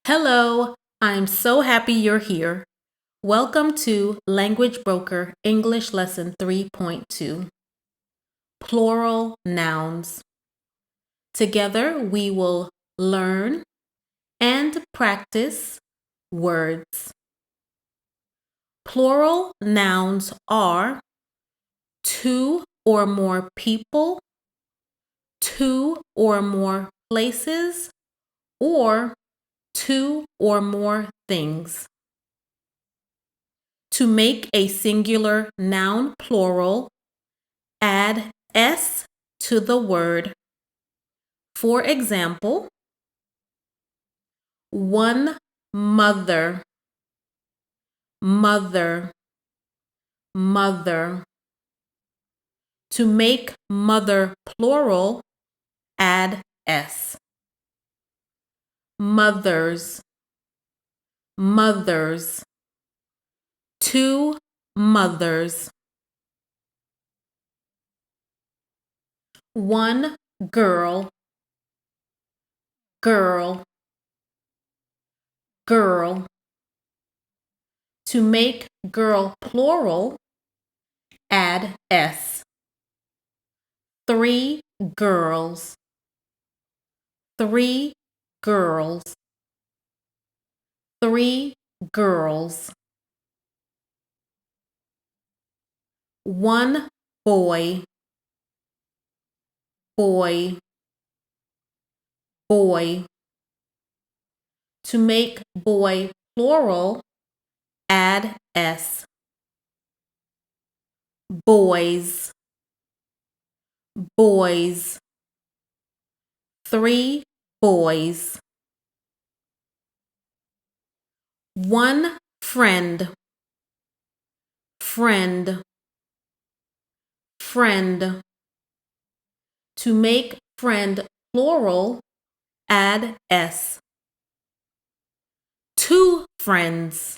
Hello, I'm so happy you're here. Welcome to Language Broker English Lesson 3.2, Plural Nouns. Together we will learn and practice words. Plural nouns are two or more people, two or more places, or two or more things. To make a singular noun plural, add s to the word. For example, one mother, mother, mother. To make mother plural, add s. Mothers, mothers. Two mothers. One girl, girl, girl. To make girl plural, add s. Three girls, three girls, three girls. One boy, boy, boy. To make boy plural, add s. Boys, boys. Three boys. One friend, friend, friend. To make friend plural, add s. Two friends,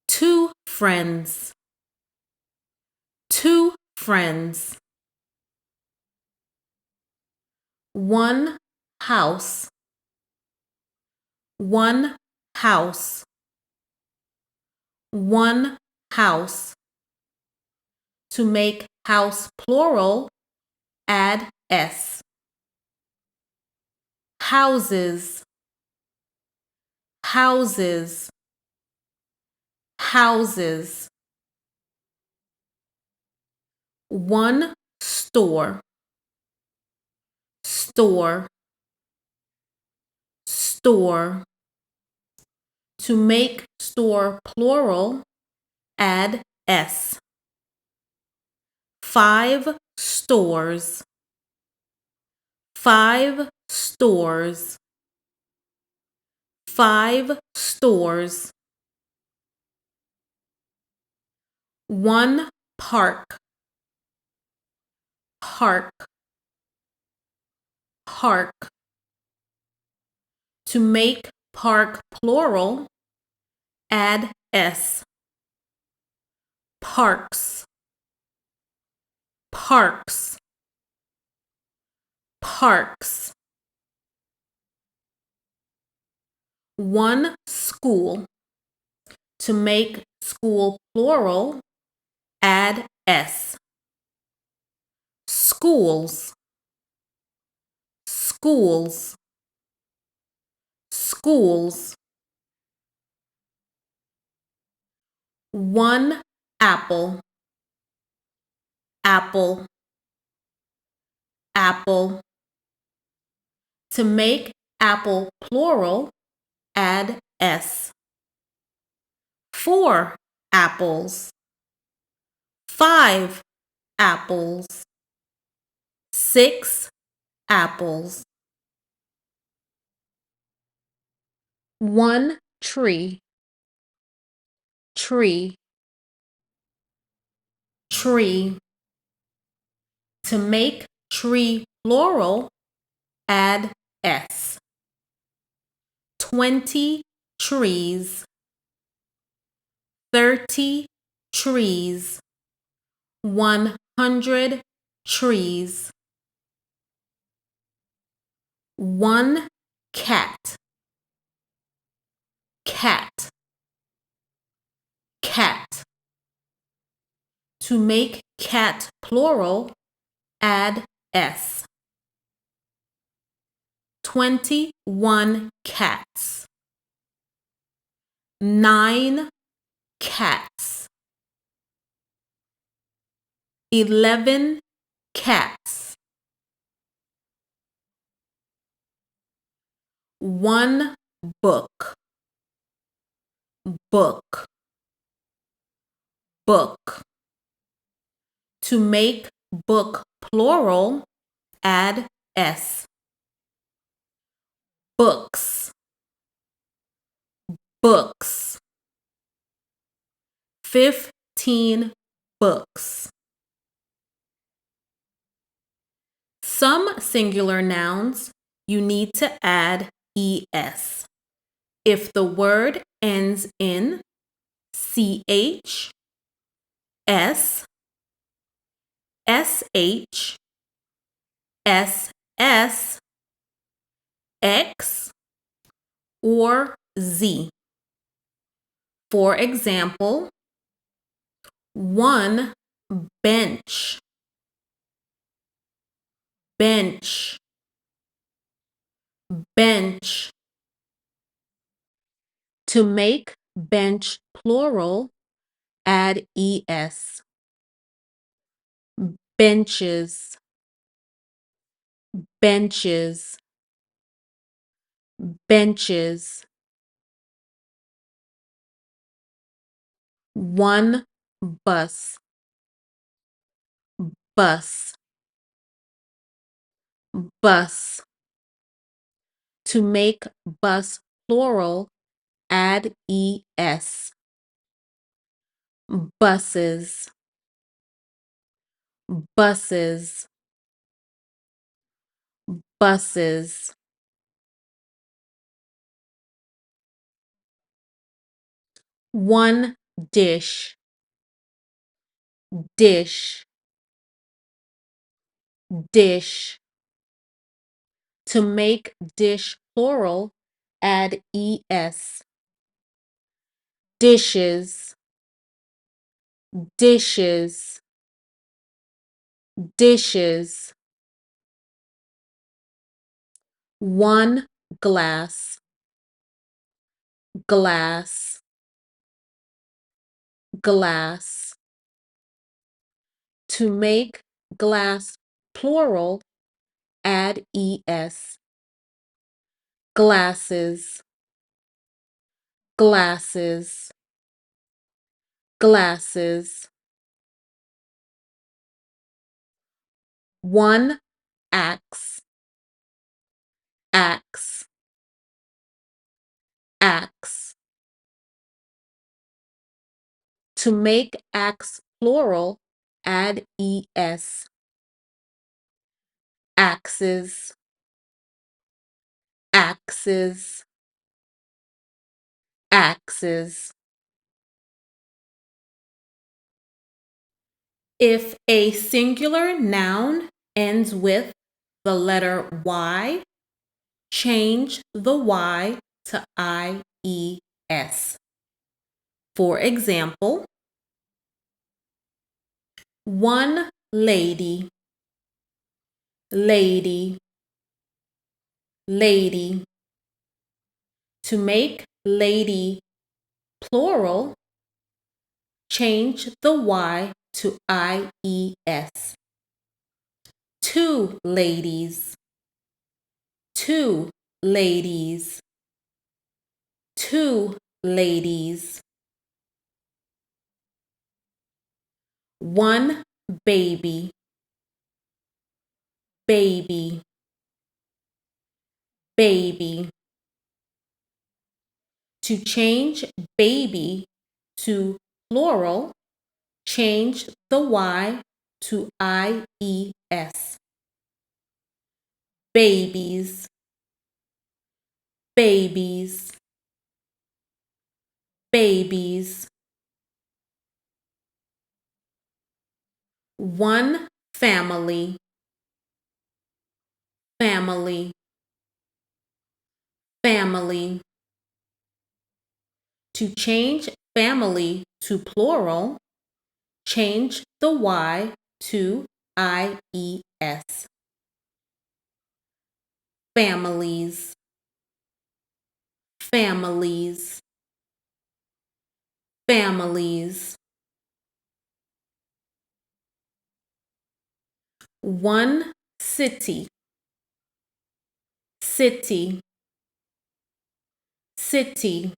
two friends, two friends. One house, one house, one house. To make house plural, add s. Houses, houses, houses. One store, store, store. To make store plural, add s. Five stores, five stores, five stores. One park, park, park. To make park plural, add s. Parks, parks, parks. One school. To make school plural, add s. Schools, schools, schools. One apple, apple, apple. To make apple plural, add s. Four apples, five apples, six apples. One tree, tree, tree. To make tree plural, add s. 20 trees, 30 trees, 100 trees. One cat, cat, cat. To make cat plural, add s. 21 cats. 9 cats. 11 cats. 1 book, book, book. To make book plural, add s. Books, books. 15 books. Some singular nouns you need to add es. If the word ends in ch, s, sh, ss, x, or z. For example, 1 bench, bench, bench. To make bench plural, add es. Benches, benches, benches. 1 bus, bus, bus. To make bus plural, add es. Buses, buses, buses. 1 dish, dish, dish. To make dish plural, add es. Dishes, dishes, dishes. 1 glass, glass, glass. To make glass plural, add es. Glasses, glasses, glasses. 1 axe, axe, axe. To make axe plural, add es. Axes, axes, axes. If a singular noun ends with the letter y, change the y to ies. For example, 1 lady, lady, lady. To make lady plural, change the y to ies. 2 ladies, 2 ladies, 2 ladies. 1 baby, baby, baby. To change baby to plural, change the y to ies. Babies, babies, babies. 1 family, family, family. To change family to plural, change the Y to IES. Families, families, families. One city, city, city.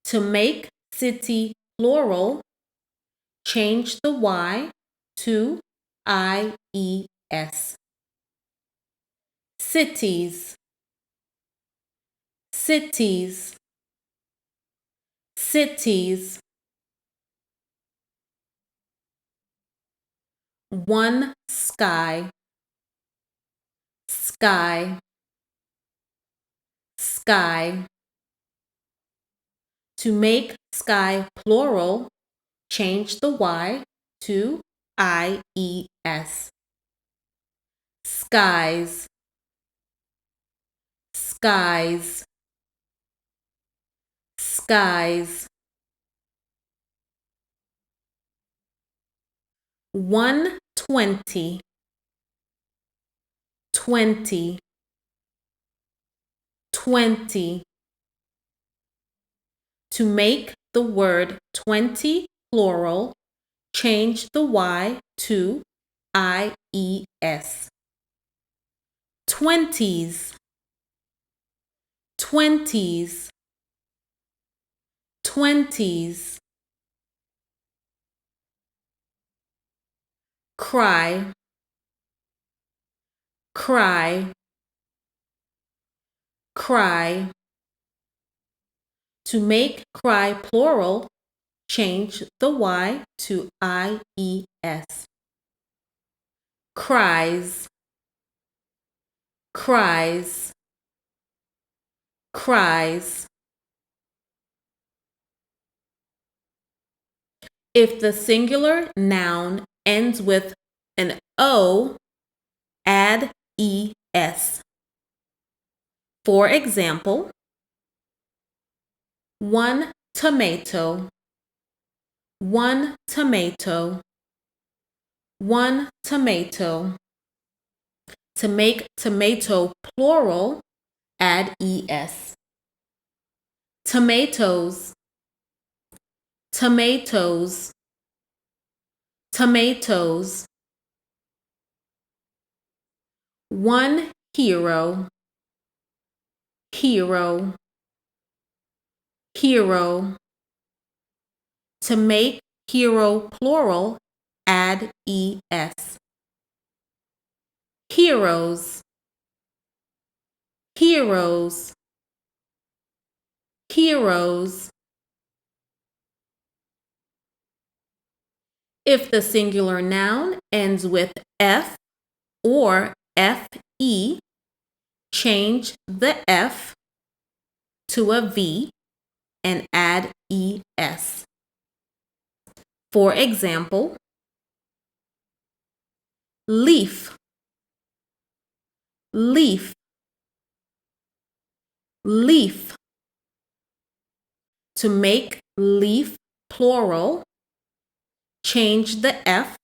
To make city plural, change the Y to IES. Cities, cities, cities. One sky, sky, sky. To make sky plural, change the Y to IES. Skies, skies, skies. 120, 20, 20. To make the word 20 plural, change the Y to IES. Twenties, twenties, twenties. Cry, cry, cry. To make cry plural, change the Y to IES. Cries, cries, cries. If the singular noun ends with an O, add ES. For example, one tomato, one tomato, one tomato. To make tomato plural, add ES. Tomatoes, tomatoes, tomatoes. One hero, hero, hero. To make hero plural, add ES. Heroes, heroes, heroes. If the singular noun ends with F or FE, change the F to a V and add ES. For example, leaf, leaf, leaf. To make leaf plural, change the F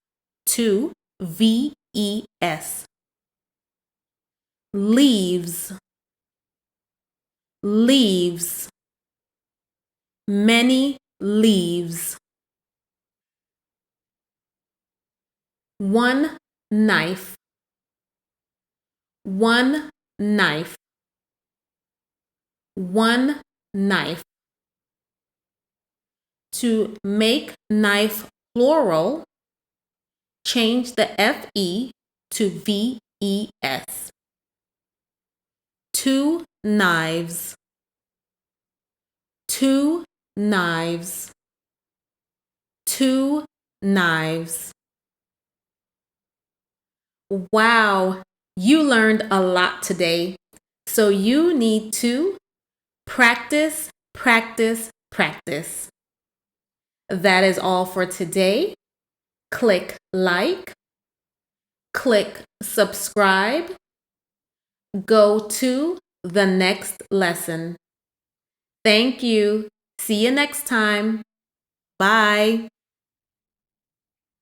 to VES. Leaves, leaves, many leaves. One knife, one knife, one knife. To make knife plural, change the FE to VES. Two knives, two knives, two knives. Wow, you learned a lot today. So you need to practice, practice, practice. That is all for today. Click like, click subscribe, go to the next lesson. Thank you. See you next time. Bye.